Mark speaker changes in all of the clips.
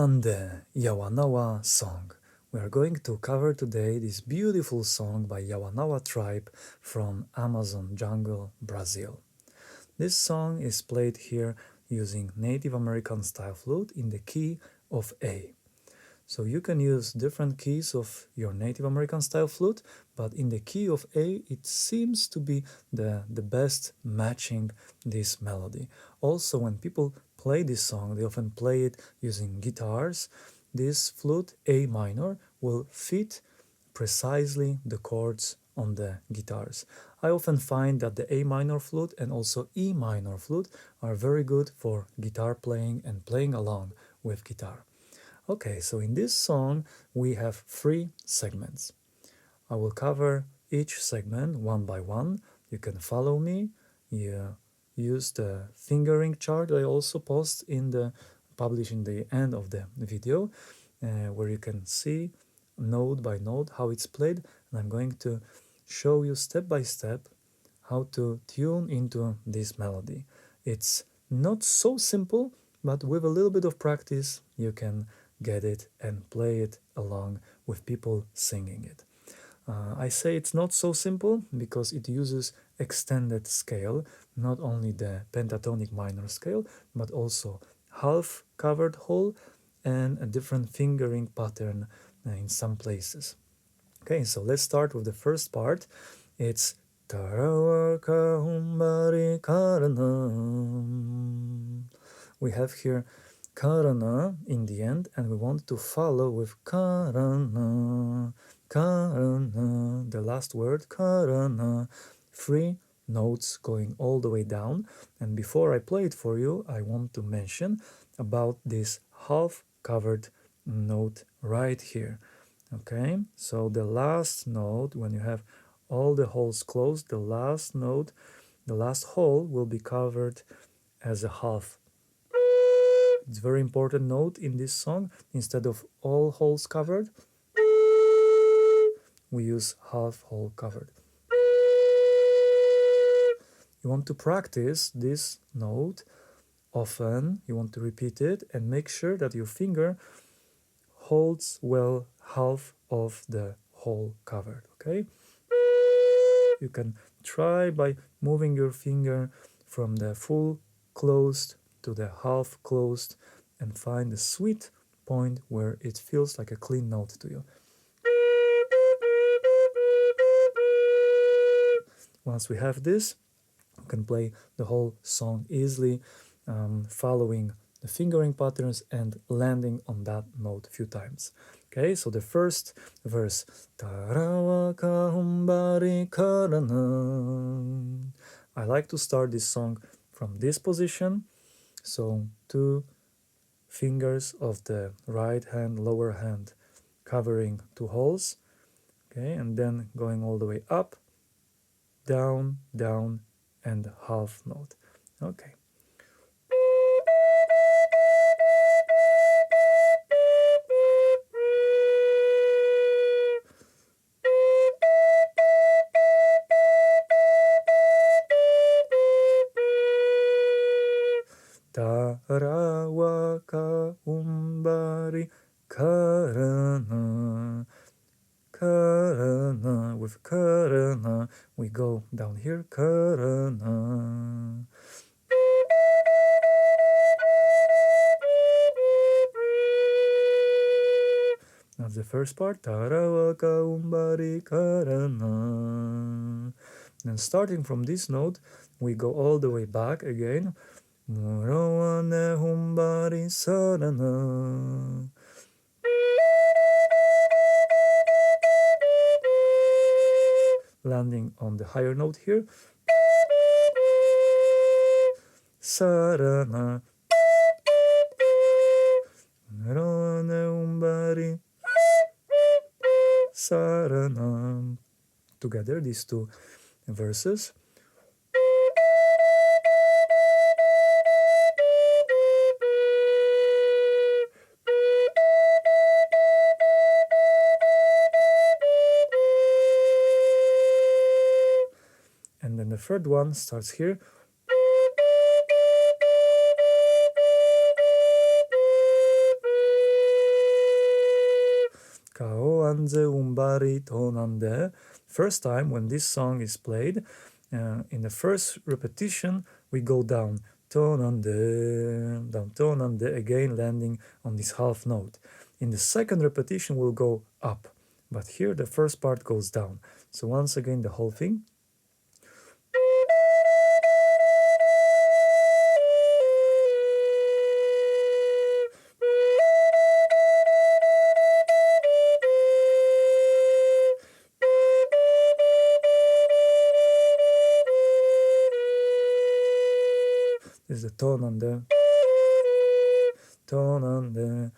Speaker 1: Nande, Yawanawa Song. We are going to cover today this beautiful song by Yawanawa tribe from Amazon jungle, Brazil. This song is played here using Native American Style Flute in the key of A. So you can use different keys of your Native American Style Flute, but in the key of A it seems to be the best matching this melody. Also, when people play this song, they often play it using guitars. This flute, A minor, will fit precisely the chords on the guitars. I often find that the A minor flute and also E minor flute are very good for guitar playing and playing along with guitar. Okay, so in this song we have 3 segments. I will cover each segment one by one. You can follow me. You use the fingering chart I also publish in the end of the video, where you can see note by note how it's played, and I'm going to show you step by step how to tune into this melody. It's not so simple, but with a little bit of practice you can get it and play it along with people singing it. I say it's not so simple because it uses extended scale, not only the pentatonic minor scale, but also half covered whole and a different fingering pattern in some places. Okay, so let's start with the first part. It's Tarawaka Humbari Karana. We have here Karana in the end, and we want to follow with Karana, Karana, the last word, Karana. 3 notes going all the way down. And before I play it for you, I want to mention about this half-covered note right here. Okay, so the last note, when you have all the holes closed, the last note, the last hole will be covered as a half. It's a very important note in this song. Instead of all holes covered, we use half hole covered. You want to practice this note often. You want to repeat it and make sure that your finger holds well half of the hole covered. Okay, you can try by moving your finger from the full closed to the half closed and find the sweet point where it feels like a clean note to you. Once we have this, we can play the whole song easily, following the fingering patterns and landing on that note a few times. Okay, so the first verse, Tarawaka Humbari Karana. I like to start this song from this position, so 2 fingers of the right hand, lower hand, covering 2 holes, okay, and then going all the way up, down, down, and half note. Okay. Tarawaka Umbari Karana, Karana, with Karana, we go down here, Karana. That's the first part, Tarawaka Umbari Karana. Then starting from this note, we go all the way back again, Murawane Humbari Sarana. Landing on the higher note here, Sarana. Murawane Humbari Sarana. Together, these 2 verses. And then the third one starts here. nanze umbari to nande. First time when this song is played, in the first repetition we go down, to nande, down to nande, again landing on this half note. In the second repetition we'll go up, but here the first part goes down. So once again the whole thing. This is the tone on the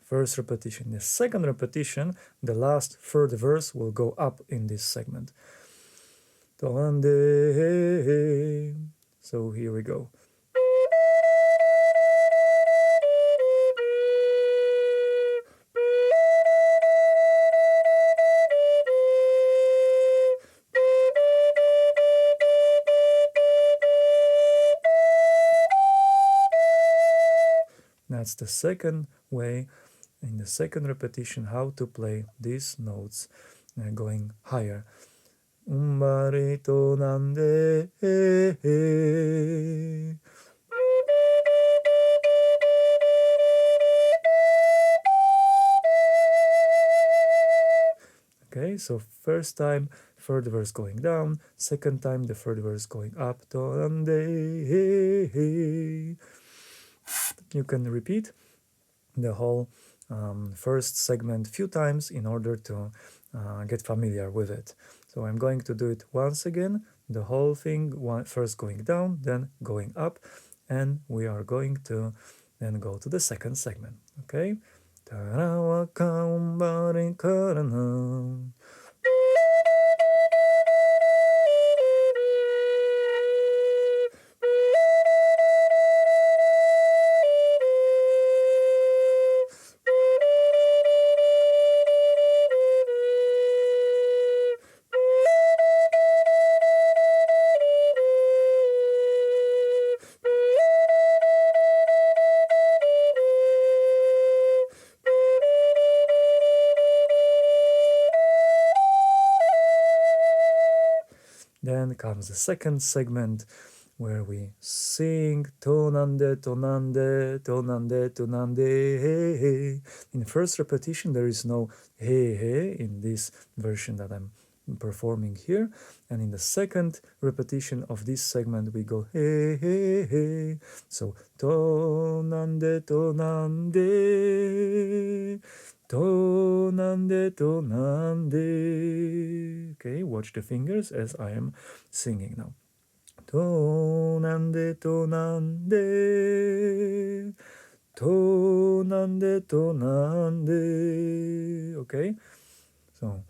Speaker 1: first repetition. The second repetition, the last third verse will go up in this segment. So here we go. That's the second way, in the second repetition, how to play these notes going higher. Umbari to nande. Okay, so first time, third verse going down, second time, the third verse going up. To nande. You can repeat the whole first segment a few times in order to get familiar with it. So I'm going to do it once again, the whole thing, first going down, then going up, and we are going to then go to the second segment. Okay? Then comes the second segment where we sing tonande, tonande, tonande, tonande, hey, hey. In the first repetition, there is no hey, hey in this version that I'm performing here. And in the second repetition of this segment, we go hey, hey, hey. So tonande, tonande. Tonande, tonande. Okay, watch the fingers as I am singing now. Tonande, tonande. Tonande, tonande. Okay, so.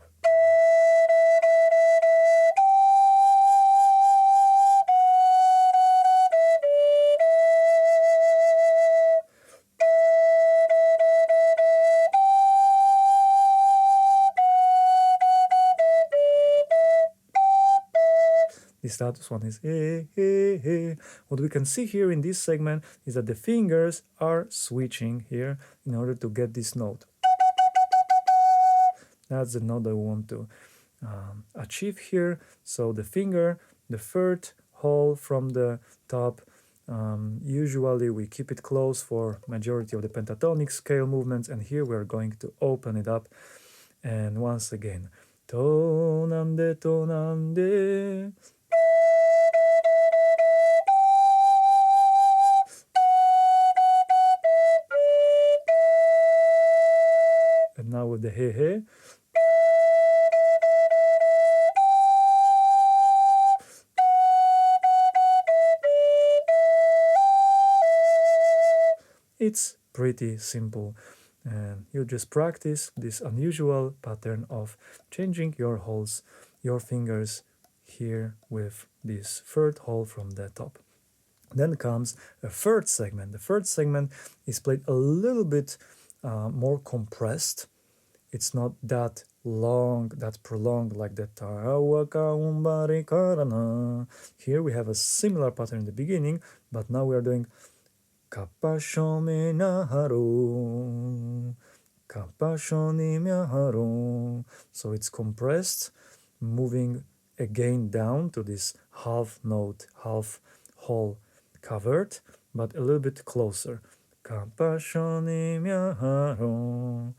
Speaker 1: The status one is hey, hey, hey. What we can see here in this segment is that the fingers are switching here in order to get this note. That's the note that we want to achieve here. So the finger, the third hole from the top, usually we keep it closed for majority of the pentatonic scale movements, and here we're going to open it up. And once again, tonande, tonande. And now with the hey, hey. It's pretty simple, and you just practice this unusual pattern of changing your holes, your fingers here with this third hole from the top. Then comes a third segment. The third segment is played a little bit more compressed. It's not that long, that prolonged like the Tarawaka Umbari Karana. Here we have a similar pattern in the beginning, but now we are doing Kapashome haro. Kapashoni haro. So it's compressed, moving again down to this half note, half whole covered, but a little bit closer. Kapashoni haro.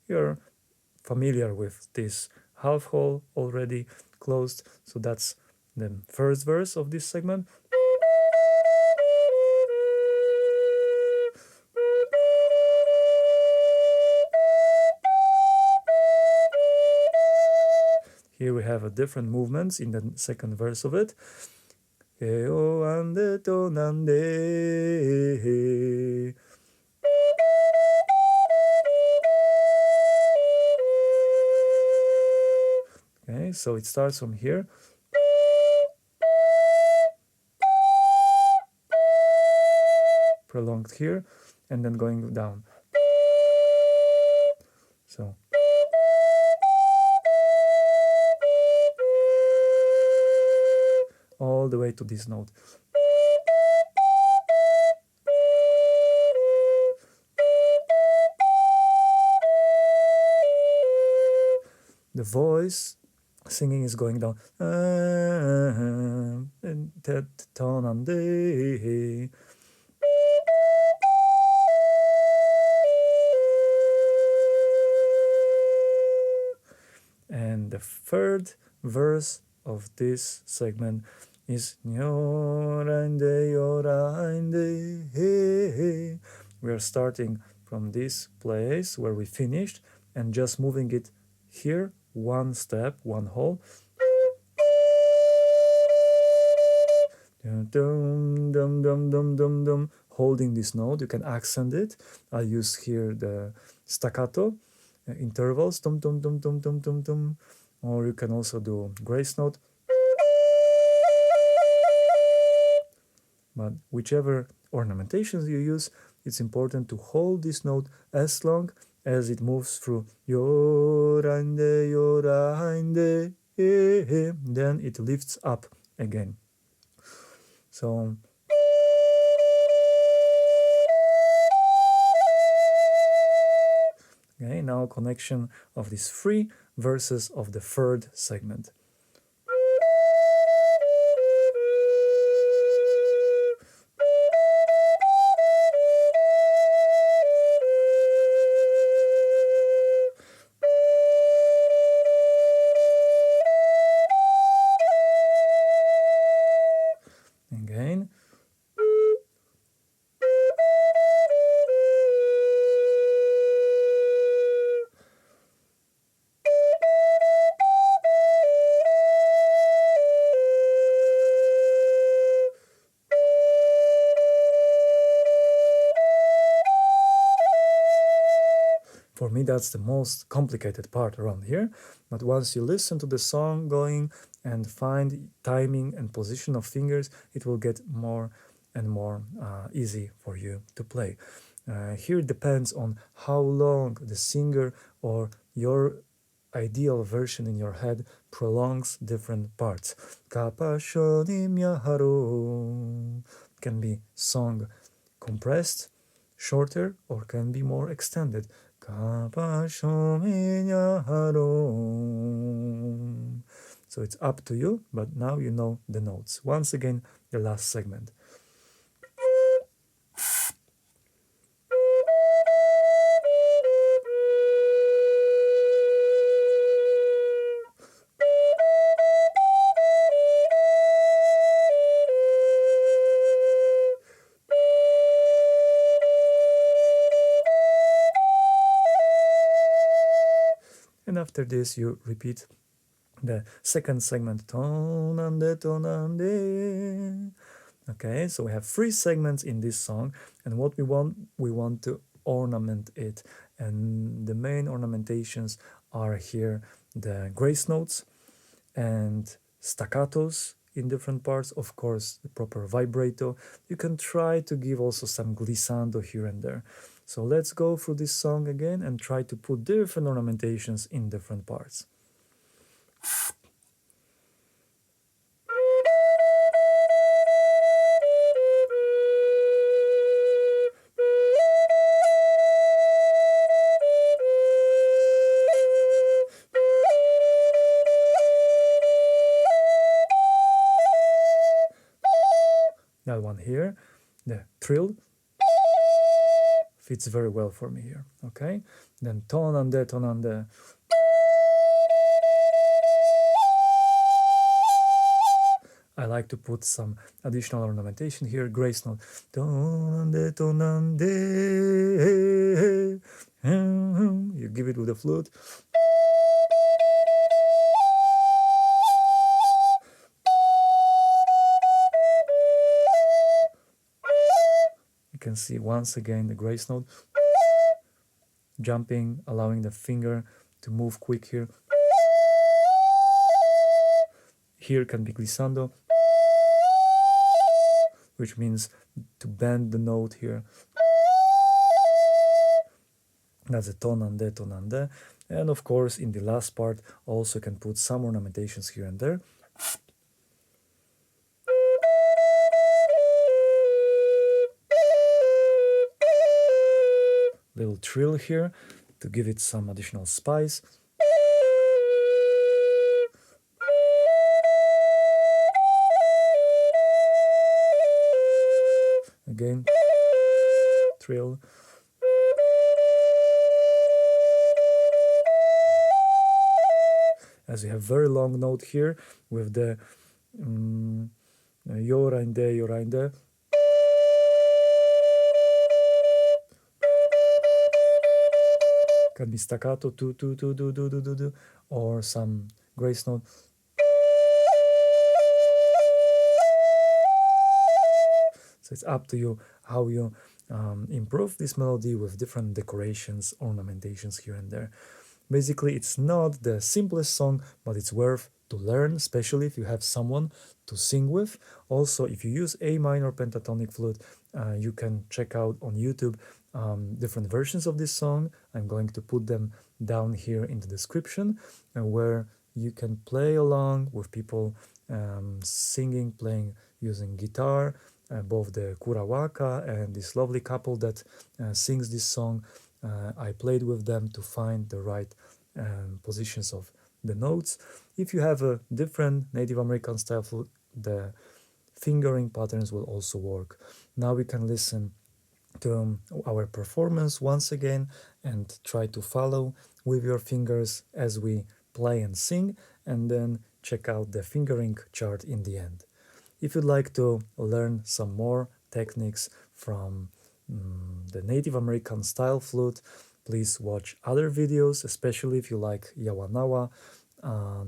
Speaker 1: You're familiar with this half hole already closed, so that's the first verse of this segment. Here we have a different movements in the second verse of it. Nande to Nande. Okay, so it starts from here. Prolonged here, and then going down. So. All the way to this note. The voice singing is going down. And the third verse of this segment is Nyorande Yorande. We are starting from this place where we finished and just moving it here, one step, one hole. Dum, dum, dum, dum, dum, dum. Holding this note, you can accent it. I'll use here the staccato intervals, dum, dum, dum, dum, dum, dum, dum. Or you can also do grace note. But whichever ornamentations you use, it's important to hold this note as long as it moves through yorande, yorande, then it lifts up again. So okay, now connection of these three verses of the third segment. Again. For me, that's the most complicated part around here. But once you listen to the song going and find timing and position of fingers, it will get more and more easy for you to play. Here it depends on how long the singer or your ideal version in your head prolongs different parts. Kapashonim Yaharo can be sung compressed, shorter, or can be more extended. Kapashonim Yaharo. So it's up to you, but now you know the notes. Once again, the last segment. And after this, you repeat the second segment. Tonande, tonande. Okay, so we have three segments in this song, and what we want to ornament it. And the main ornamentations are here the grace notes and staccatos in different parts, of course, the proper vibrato. You can try to give also some glissando here and there. So let's go through this song again and try to put different ornamentations in different parts. That one here, the trill, fits very well for me here, okay? Then tonande, tonande. I like to put some additional ornamentation here, grace note. Tonande, tonande. You give it with the flute. You can see once again the grace note. Jumping, allowing the finger to move quick here. Here can be glissando, which means to bend the note here. That's a tonande, tonande. And of course, in the last part, also can put some ornamentations here and there. Little trill here to give it some additional spice. Again, trill. As we have very long note here with the yorinde, yorinde. Can be staccato, tu, tu, tu, du, du, du, du, du, or some grace note. So it's up to you how you improve this melody with different decorations, ornamentations here and there. Basically, it's not the simplest song, but it's worth to learn, especially if you have someone to sing with. Also, if you use A minor pentatonic flute, you can check out on YouTube different versions of this song. I'm going to put them down here in the description, where you can play along with people singing, playing using guitar. Both the Kurawaka and this lovely couple that sings this song, I played with them to find the right positions of the notes. If you have a different Native American style flute, the fingering patterns will also work. Now we can listen to our performance once again and try to follow with your fingers as we play and sing, and then check out the fingering chart in the end. If you'd like to learn some more techniques from the Native American style flute, please watch other videos, especially if you like Yawanawa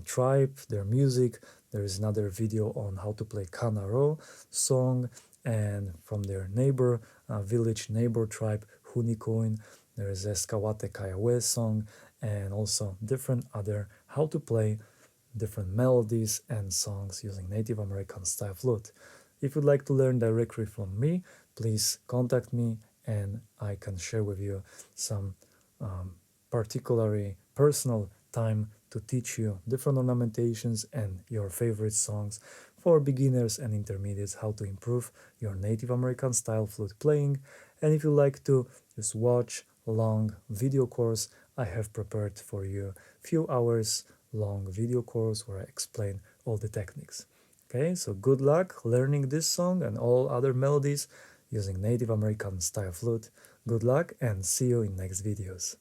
Speaker 1: tribe, their music. There is another video on how to play Yawanawa Song, and from their neighbor village, neighbor tribe, Hunikoin, there is Eskawate Kayawe song, and also different other how to play different melodies and songs using Native American style flute. If you'd like to learn directly from me, please contact me and I can share with you some particularly personal time to teach you different ornamentations and your favorite songs for beginners and intermediates, how to improve your Native American style flute playing. And if you like to just watch a long video course, I have prepared for you a few hours long video course where I explain all the techniques. Okay, so good luck learning this song and all other melodies using Native American style flute. Good luck and see you in next videos.